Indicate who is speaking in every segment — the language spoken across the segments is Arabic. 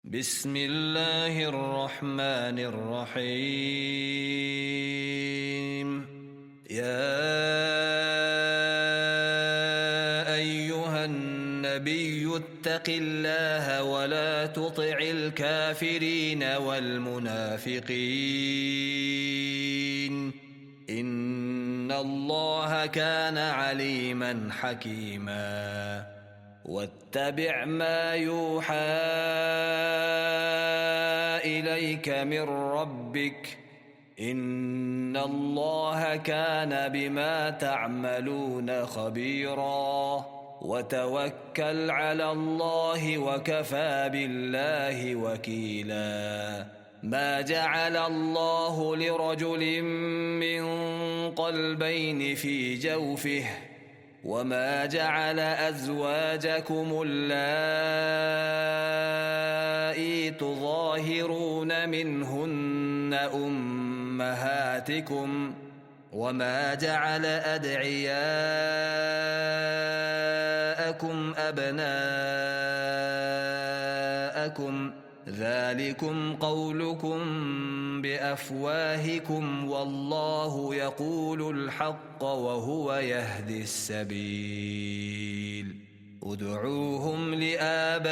Speaker 1: بسم الله الرحمن الرحيم. يا أيها النبي اتق الله ولا تطع الكافرين والمنافقين إن الله كان عليما حكيما. واتبع ما يوحى إليك من ربك إن الله كان بما تعملون خبيرا. وتوكل على الله وكفى بالله وكيلا. ما جعل الله لرجل من قلبين في جوفه وما جعل أزواجكم اللائي تظاهرون منهن أمهاتكم وما جعل أدعياءكم أبناءكم ذلكم قولكم بأفواهكم والله يقول الحق وهو يهدي السبيل. ادعوهم لآبائهم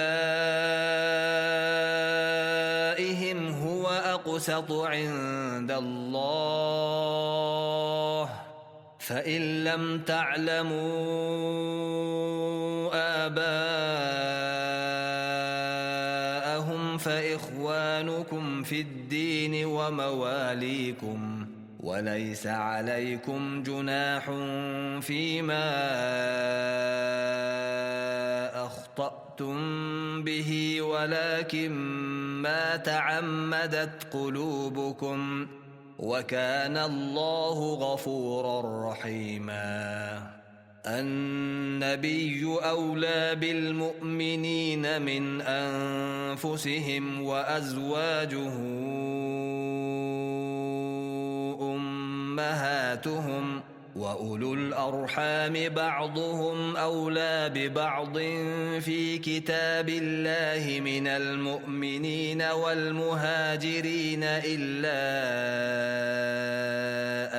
Speaker 1: هو أقسط عند الله فإن لم تعلموا آباءهم فإخوانكم في الدين ومواليكم وليس عليكم جناح فيما أخطأتم به ولكن ما تعمدت قلوبكم وكان الله غفورا رحيما. النبي أولى بالمؤمنين من أنفسهم وأزواجه أمهاتهم وأولو الأرحام بعضهم أولى ببعض في كتاب الله من المؤمنين والمهاجرين إلا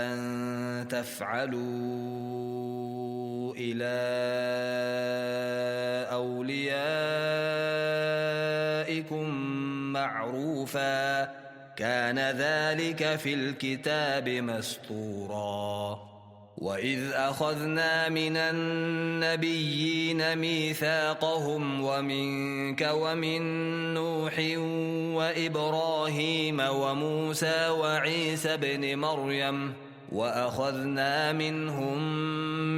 Speaker 1: أن تفعلوا إلى أوليائكم معروفا كان ذلك في الكتاب مسطورا. وإذ أخذنا من النبيين ميثاقهم ومنك ومن نوح وإبراهيم وموسى وعيسى بن مريم وأخذنا منهم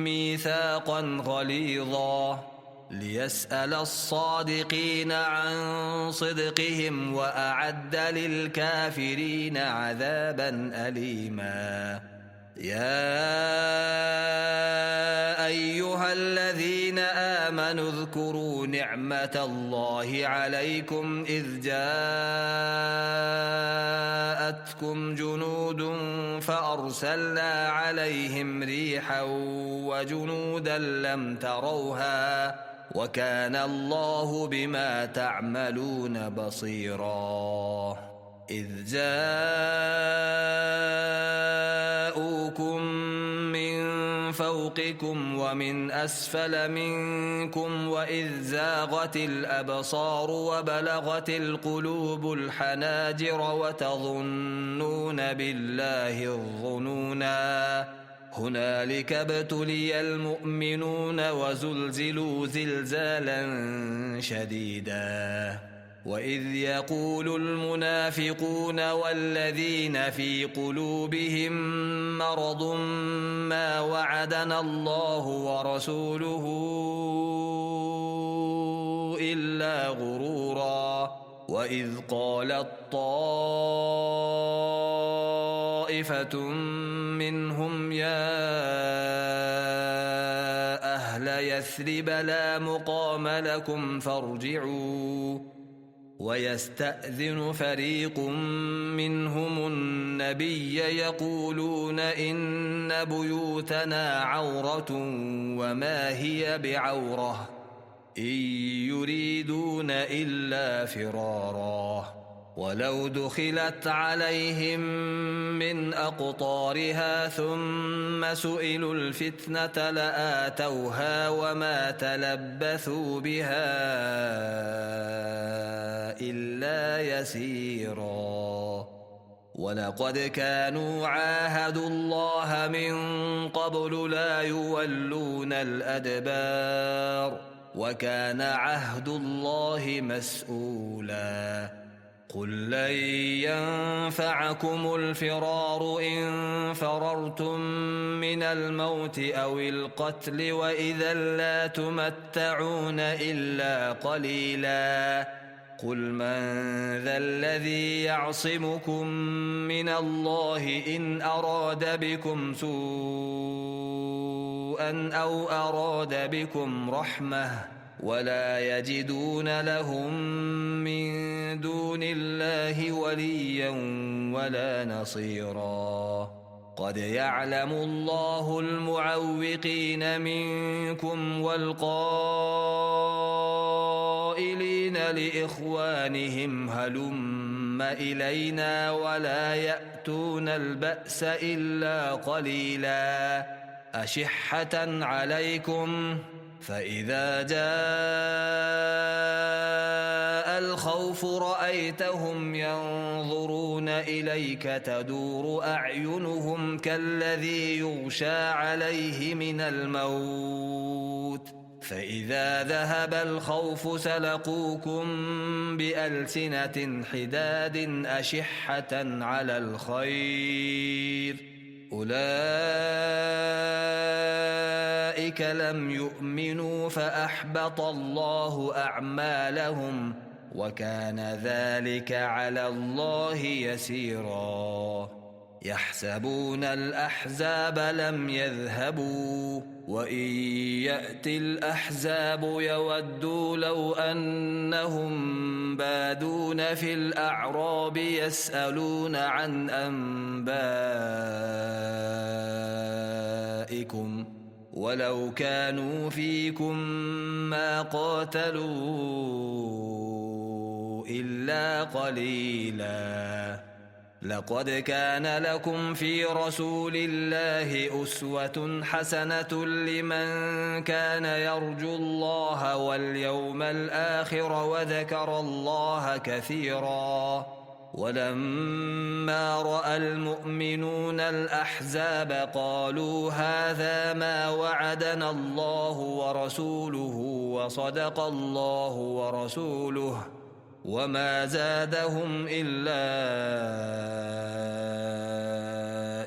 Speaker 1: ميثاقا غليظا ليسأل الصادقين عن صدقهم وأعد للكافرين عذابا أليما. يا أيها الذين آمنوا اذكروا نعمة الله عليكم إذ جاءتكم جنود فأرسلنا عليهم ريحا وجنودا لم تروها وكان الله بما تعملون بصيرا. إذ جاءوكم من فوقكم ومن أسفل منكم وإذ زاغت الأبصار وبلغت القلوب الحناجر وتظنون بالله الظنونا هنالك ابتلي المؤمنون وزلزلوا زلزالا شديدا. وإذ يقول المنافقون والذين في قلوبهم مرض ما وعدنا الله ورسوله إلا غرورا. وإذ قالت طائفة منهم يا أهل يثرب لا مقام لكم فارجعوا ويستأذن فريق منهم النبي يقولون إن بيوتنا عورة وما هي بعورة إن يريدون إلا فرارا ولو دخلت عليهم من أقطارها ثم سئلوا الفتنة لآتوها وما تلبثوا بها إلا يسيرا ولقد كانوا عاهدوا الله من قبل لا يولون الأدبار وكان عهد الله مسؤولا قل لن ينفعكم الفرار إن فررتم من الموت أو القتل وإذا لا تمتعون إلا قليلا قل من ذا الذي يعصمكم من الله إن أراد بكم سوءا أو أراد بكم رحمة ولا يجدون لهم من دون الله وليا ولا نصيرا قد يعلم الله المعوقين منكم والقائلين لإخوانهم هلم إلينا ولا يأتون البأس إلا قليلا أشحة عليكم فإذا جاء الخوف رأيتهم ينظرون إليك تدور أعينهم كالذي يغشى عليه من الموت فإذا ذهب الخوف سلقوكم بألسنة حداد أشحة على الخير أولئك لم يؤمنوا فأحبط الله أعمالهم وكان ذلك على الله يسيرا يحسبون الأحزاب لم يذهبوا وإن يأتي الأحزاب يودوا لو أنهم بادون في الأعراب يسألون عن أنبائكم ولو كانوا فيكم ما قاتلوا إلا قليلا لقد كان لكم في رسول الله أسوة حسنة لمن كان يرجو الله واليوم الآخر وذكر الله كثيرا ولما رأى المؤمنون الأحزاب قالوا هذا ما وعدنا الله ورسوله وصدق الله ورسوله وما زادهم إلا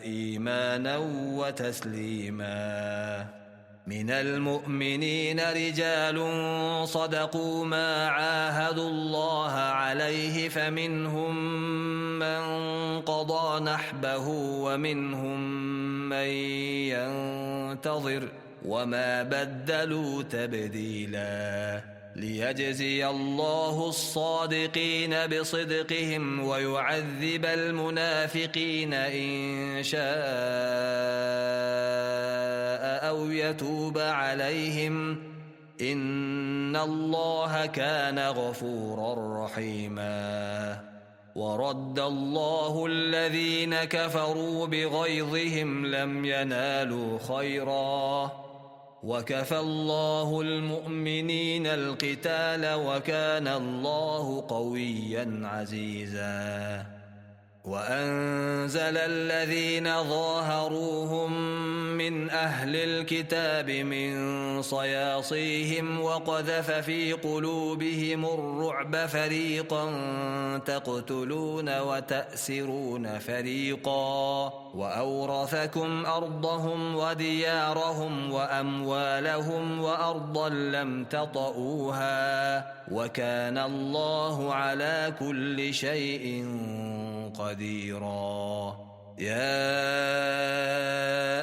Speaker 1: إيمانا وتسليما من المؤمنين رجال صدقوا ما عاهدوا الله عليه فمنهم من قضى نحبه ومنهم من ينتظر وما بدلوا تبديلا ليجزي الله الصادقين بصدقهم ويعذب المنافقين إن شاء أو يتوب عليهم إن الله كان غفورا رحيما ورد الله الذين كفروا بغيظهم لم ينالوا خيرا وكفى الله المؤمنين القتال وكان الله قويا عزيزا وأنزل الذين ظاهروهم من أهل الكتاب من صياصيهم وقذف في قلوبهم الرعب فريقا تقتلون وتأسرون فريقا وأورثكم أرضهم وديارهم وأموالهم وأرضا لم تطئوها وكان الله على كل شيء قديرا يا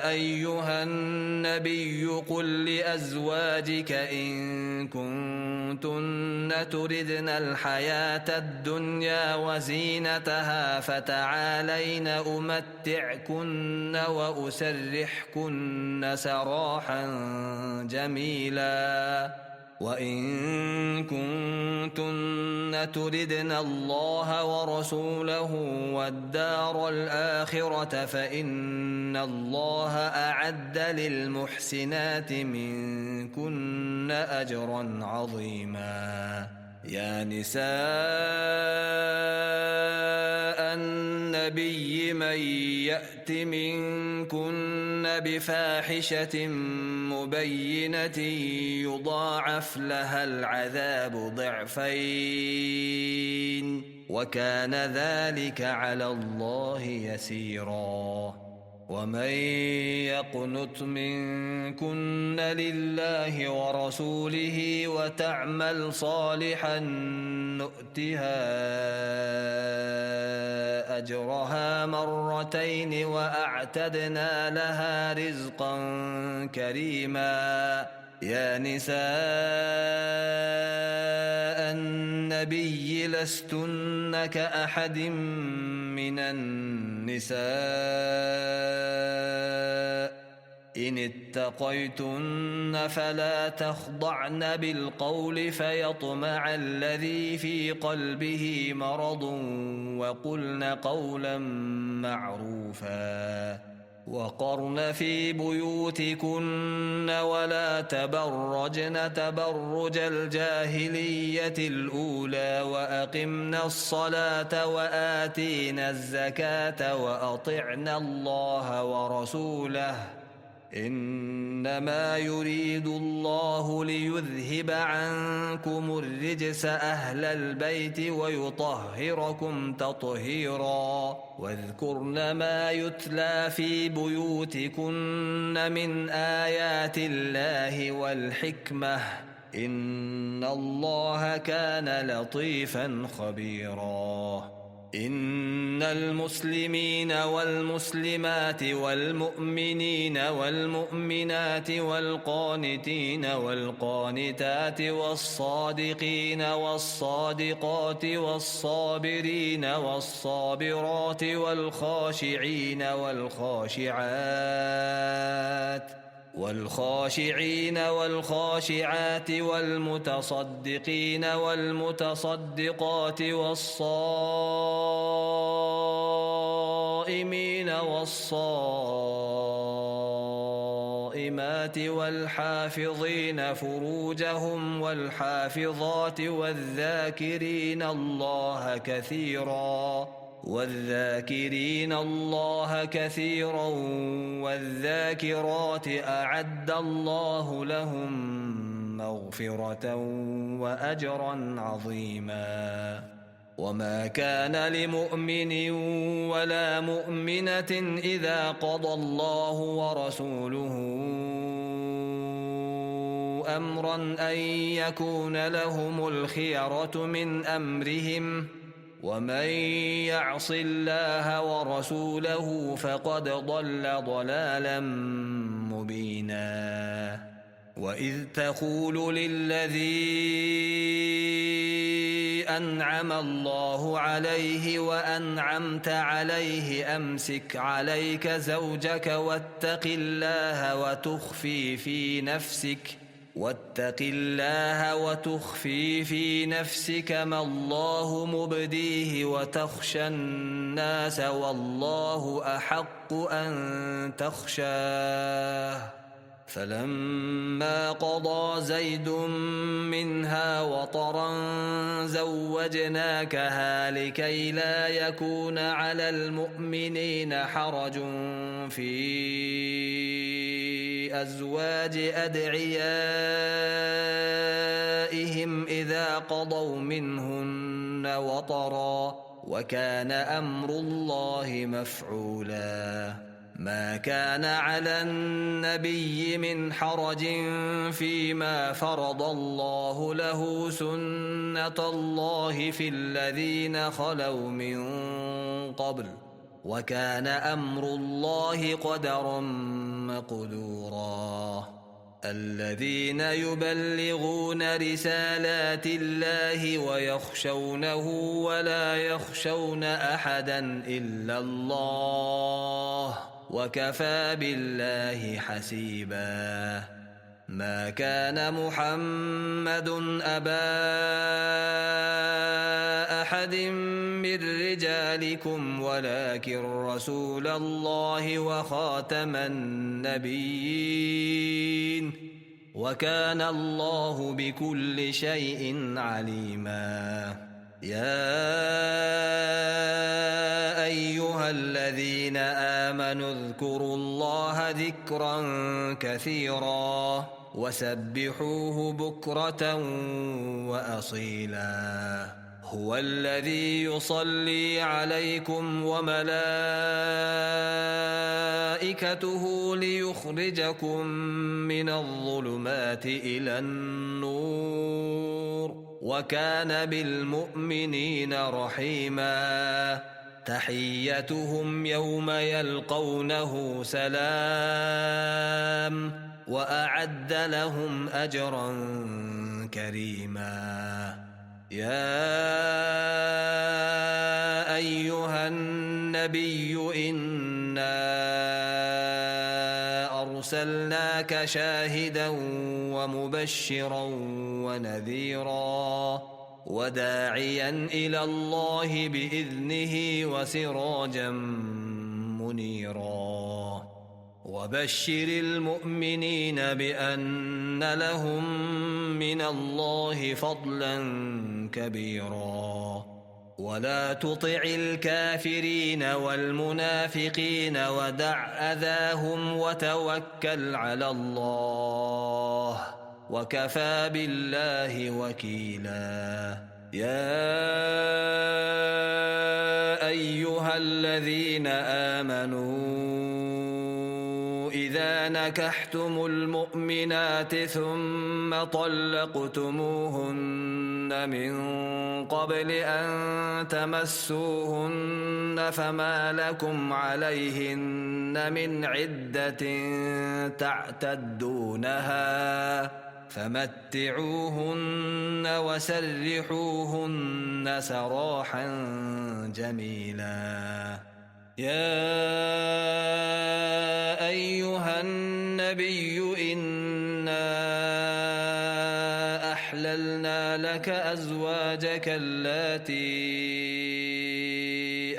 Speaker 1: أيها النبي قل لأزواجك إن كنتن تردن الحياة الدنيا وزينتها فتعالين أمتعكن وأسرحكن سراحا جميلا وإن كنتن تردن الله ورسوله والدار الآخرة فإن الله أعد للمحسنات منكن أجرا عظيما. يا نساء النبي من يأت منكن بفاحشة مبينة يضاعف لها العذاب ضعفين وكان ذلك على الله يسيرا. ومن يقنت منكن لله ورسوله وتعمل صالحا نؤتها أجرها مرتين وأعتدنا لها رزقا كريما. يا نساء النبي لستن كأحد من النساء إن اتقيتن فلا تخضعن بالقول فيطمع الذي في قلبه مرض وقلن قولا معروفا. وقرن في بيوتكن ولا تبرجن تبرج الجاهلية الأولى وأقمنا الصلاة وآتينا الزكاة وأطعنا الله ورسوله إنما يريد الله ليذهب عنكم الرجس أهل البيت ويطهركم تطهيرا. واذكرن ما يتلى في بيوتكن من آيات الله والحكمة إن الله كان لطيفا خبيرا. إن المسلمين والمسلمات والمؤمنين والمؤمنات والقانتين والقانتات والصادقين والصادقات والصابرين والصابرات والخاشعين والخاشعات والمتصدقين والمتصدقات والصائمين والصائمات والحافظين فروجهم والحافظات والذاكرين الله كثيرا والذاكرات أعد الله لهم مغفرة وأجرا عظيما. وما كان لمؤمن ولا مؤمنة إذا قضى الله ورسوله أمرا أن يكون لهم الخيرة من أمرهم ومن يعص الله ورسوله فقد ضل ضلالا مبينا. وإذ تقول للذي أنعم الله عليه وأنعمت عليه أمسك عليك زوجك واتق الله وتخفي في نفسك ما الله مبديه وتخشى الناس والله أحق أن تخشاه. فلما قضى زيد منها وطرا زوجناكها لكي لا يكون على المؤمنين حرج في أزواج أدعيائهم إذا قضوا منهن وطرا وكان أمر الله مفعولا. ما كان على النبي من حرج فيما فرض الله له سنة الله في الذين خلوا من قبل وكان أمر الله قدرا مقدورا. الذين يبلغون رسالات الله ويخشونه ولا يخشون أحدا إلا الله وكفى بالله حسيبا. ما كان محمد أبا أحد من رجالكم ولكن رسول الله وخاتم النبيين وكان الله بكل شيء عليما يا أيها الذين آمنوا اذكروا الله ذكرا كثيرا وسبحوه بكرة وأصيلا هو الذي يصلي عليكم وملائكته ليخرجكم من الظلمات إلى النور وكان بالمؤمنين رحيما تحيتهم يوم يلقونه سلام وأعد لهم أجرا كريما يا أيها النبي إنا أرسلناك شاهدا ومبشرا ونذيرا وداعيا إلى الله بإذنه وسراجا منيرا وبشر المؤمنين بأن لهم من الله فضلا كبيرا ولا تطع الكافرين والمنافقين ودع أذاهم وتوكل على الله وكفى بالله وكيلا يا أيها الذين آمنوا إذا نكحتم المؤمنات ثم طلقتموهن من قبل أن تمسوهن فما لكم عليهن من عدة تعتدونها فمتعوهن وسرحوهن سراحا جميلا يا أيها النبي إنا أحللنا لك أزواجك اللاتي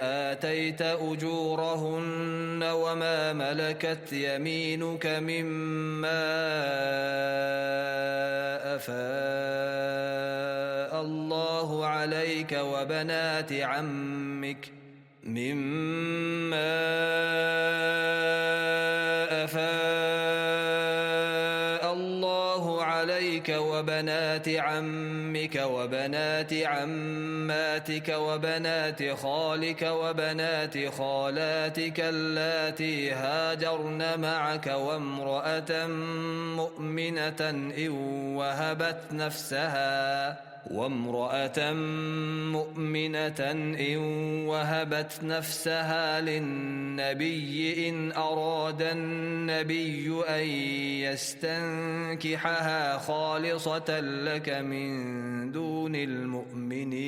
Speaker 1: آتيت أجورهن وما ملكت يمينك مما أفاء الله عليك وبنات عمك مما أفاء الله عليك وبنات عمك وبنات عماتك وبنات خالك وبنات خالاتك اللاتي هاجرن معك وامرأة مؤمنة إن وهبت نفسها للنبي إن أراد النبي أن يستنكحها خالصة لك من دون المؤمنين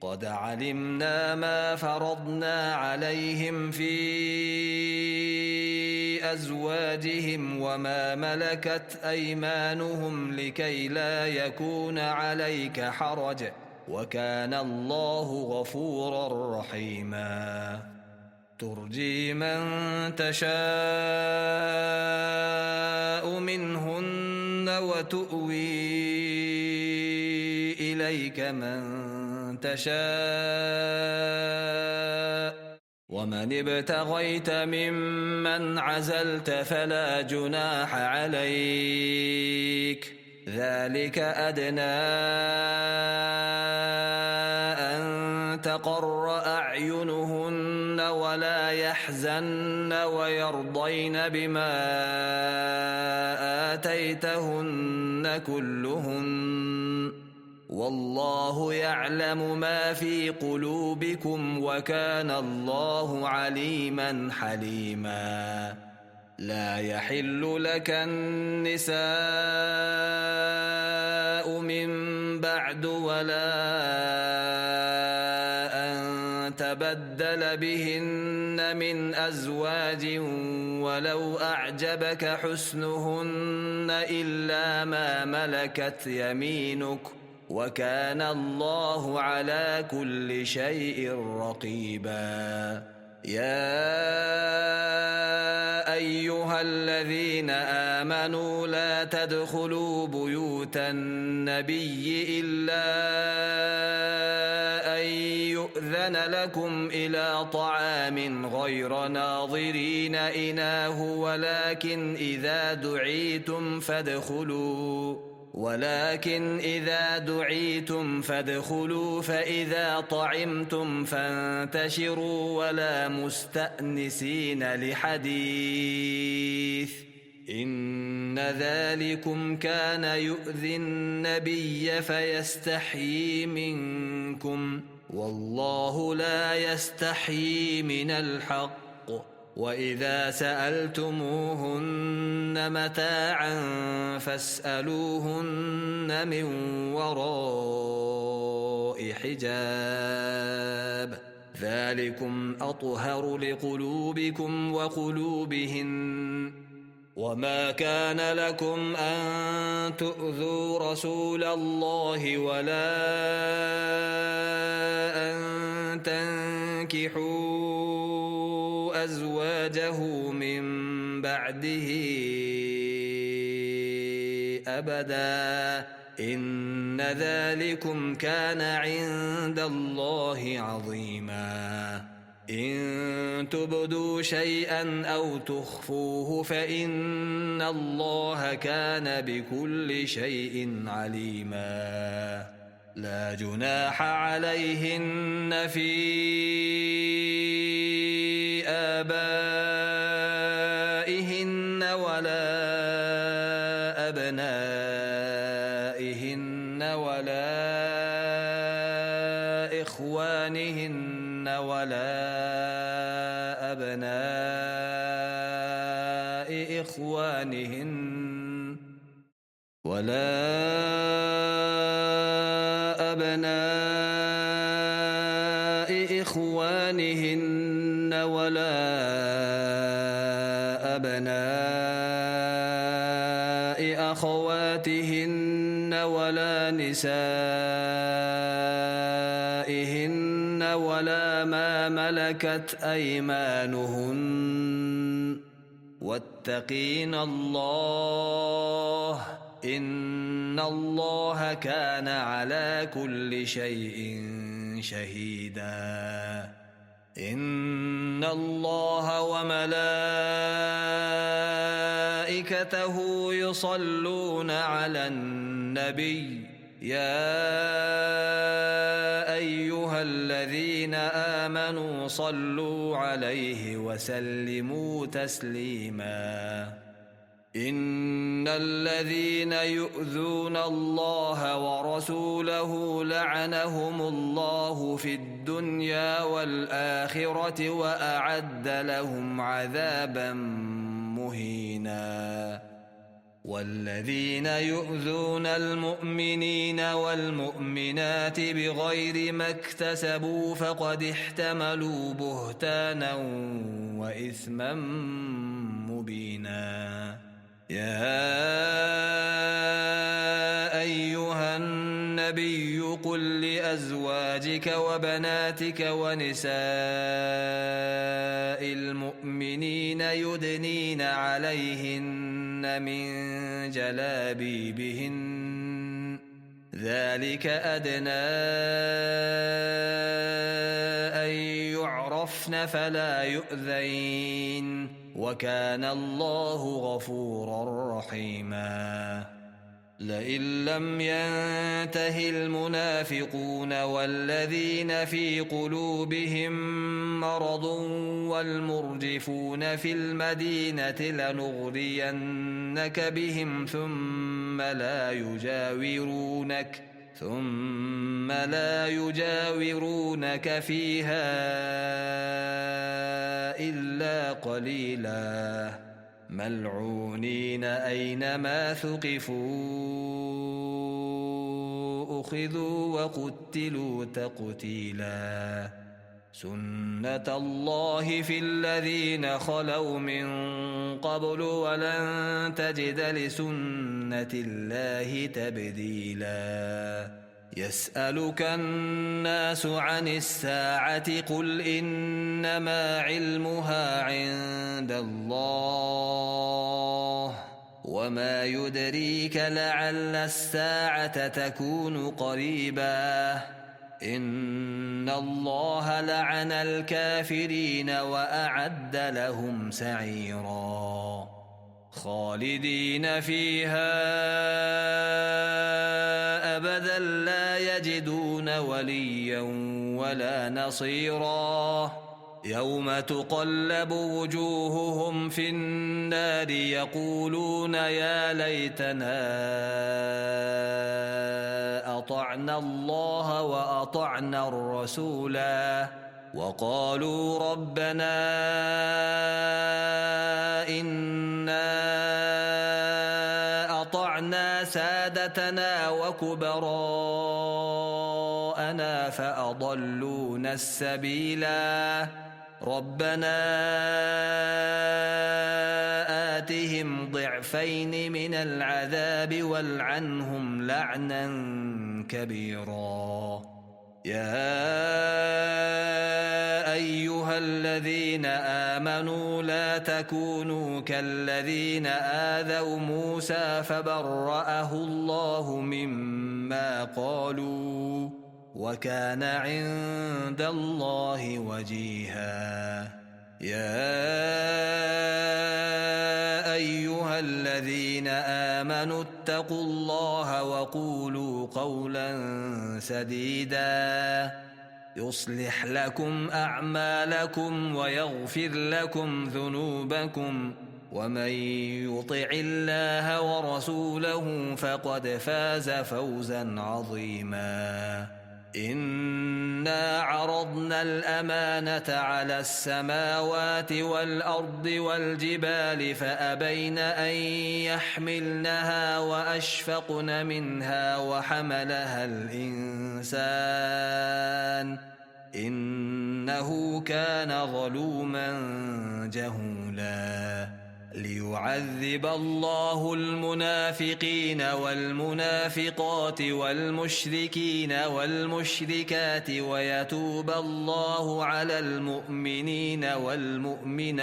Speaker 1: قد علمنا ما فرضنا عليهم في أزواجهم وما ملكت أيمانهم لكي لا يكون عليك حرج وكان الله غفورا رحيما ترجي من تشاء منهن وتؤوي إليك من تشاء ومن ابتغيت ممن عزلت فلا جناح عليك ذلك أدنى أن تقر أعينهن ولا يحزن ويرضين بما آتيتهن كلهن والله يعلم ما في قلوبكم وكان الله عليما حليما لا يحل لك النساء من بعد ولا أن تبدل تبدل بهن من أزواج ولو أعجبك حسنهن إلا ما ملكت يمينك وكان الله على كل شيء رقيبا. يا أيها الذين آمنوا لا تدخلوا بيوت النبي إلا أن يؤذن لكم إلى طعام غير ناظرين إناه ولكن إذا دعيتم فادخلوا فإذا طعمتم فانتشروا ولا مستأنسين لحديث إن ذلكم كان يؤذي النبي فيستحيي منكم والله لا يستحيي من الحق. وإذا سألتموهن متاعا فاسألوهن من وراء حجاب ذلكم أطهر لقلوبكم وقلوبهن. وما كان لكم أن تؤذوا رسول الله ولا أن تنكحوا أزواجه من بعده أبدا إن ذلكم كان عند الله عظيما. إن تبدوا شيئا أو تخفوه فإن الله كان بكل شيء عليما. لا جناح عليهن في آبائهن ولا أبنائهن ولا إخوانهن ولا أبناء إخوانهن ولا أبناء إخوانهن ولا أبناء أخواتهن ولا نسائهن ولا ما ملكت أيمانهن واتقين الله إن الله كان على كل شيء شهيدا. إن الله وملائكته يصلون على النبي يا أيها الذين آمنوا صلوا عليه وسلموا تسليما. إن الذين يؤذون الله ورسوله لعنهم الله في الدنيا والآخرة وأعد لهم عذابا مهينا. والذين يؤذون المؤمنين والمؤمنات بغير ما اكتسبوا فقد احتملوا بهتانا وإثما مبينا. يا أيها النبي قل لأزواجك وبناتك ونساء المؤمنين يدنين عليهن من جلابيبهن ذلك أدنى أن يعرفن فلا يؤذين وكان الله غفورا رحيما. لئن لم ينته المنافقون والذين في قلوبهم مرض والمرجفون في المدينة لنغرينك بهم ثم لا يجاورونك فيها إلا قليلا ملعونين أينما ثقفوا أخذوا وقتلوا تقتيلا. سنة الله في الذين خلوا من قبل ولن تجد لسنة الله تبديلا يسألك الناس عن الساعة قل إنما علمها عند الله وما يدريك لعل الساعة تكون قريبا إن الله لعن الكافرين وأعد لهم سعيرا خالدين فيها أبدا لا يجدون وليا ولا نصيرا يوم تقلب وجوههم في النار يقولون يا ليتنا أطعنا الله وأطعنا الرسولا وقالوا ربنا إنا أطعنا سادتنا وكبراءنا فأضلونا السبيلا ربنا آتهم ضعفين من العذاب والعنهم لعنا كبيرا يا أيها الذين آمنوا لا تكونوا كالذين آذوا موسى فبرأه الله مما قالوا وكان عند الله وجيها يا أيها الذين آمنوا اتقوا الله وقولوا قولا سديدا يصلح لكم أعمالكم ويغفر لكم ذنوبكم ومن يطع الله ورسوله فقد فاز فوزا عظيما إنا عرضنا الأمانة على السماوات والأرض والجبال فأبين أن يحملنها وأشفقن منها وحملها الإنسان إنه كان ظلوما جهولا ليعذب الله المنافقين والمنافقات والمشركين والمشركات ويتوب الله على المؤمنين والمؤمنات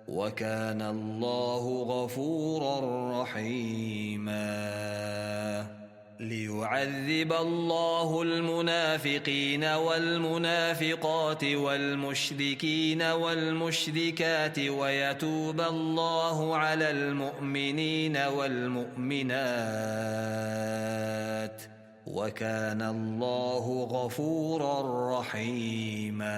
Speaker 1: وكان الله غفورا رحيما ليعذب الله المنافقين والمنافقات والمشركين والمشركات ويتوب الله على المؤمنين والمؤمنات وكان الله غفورا رحيما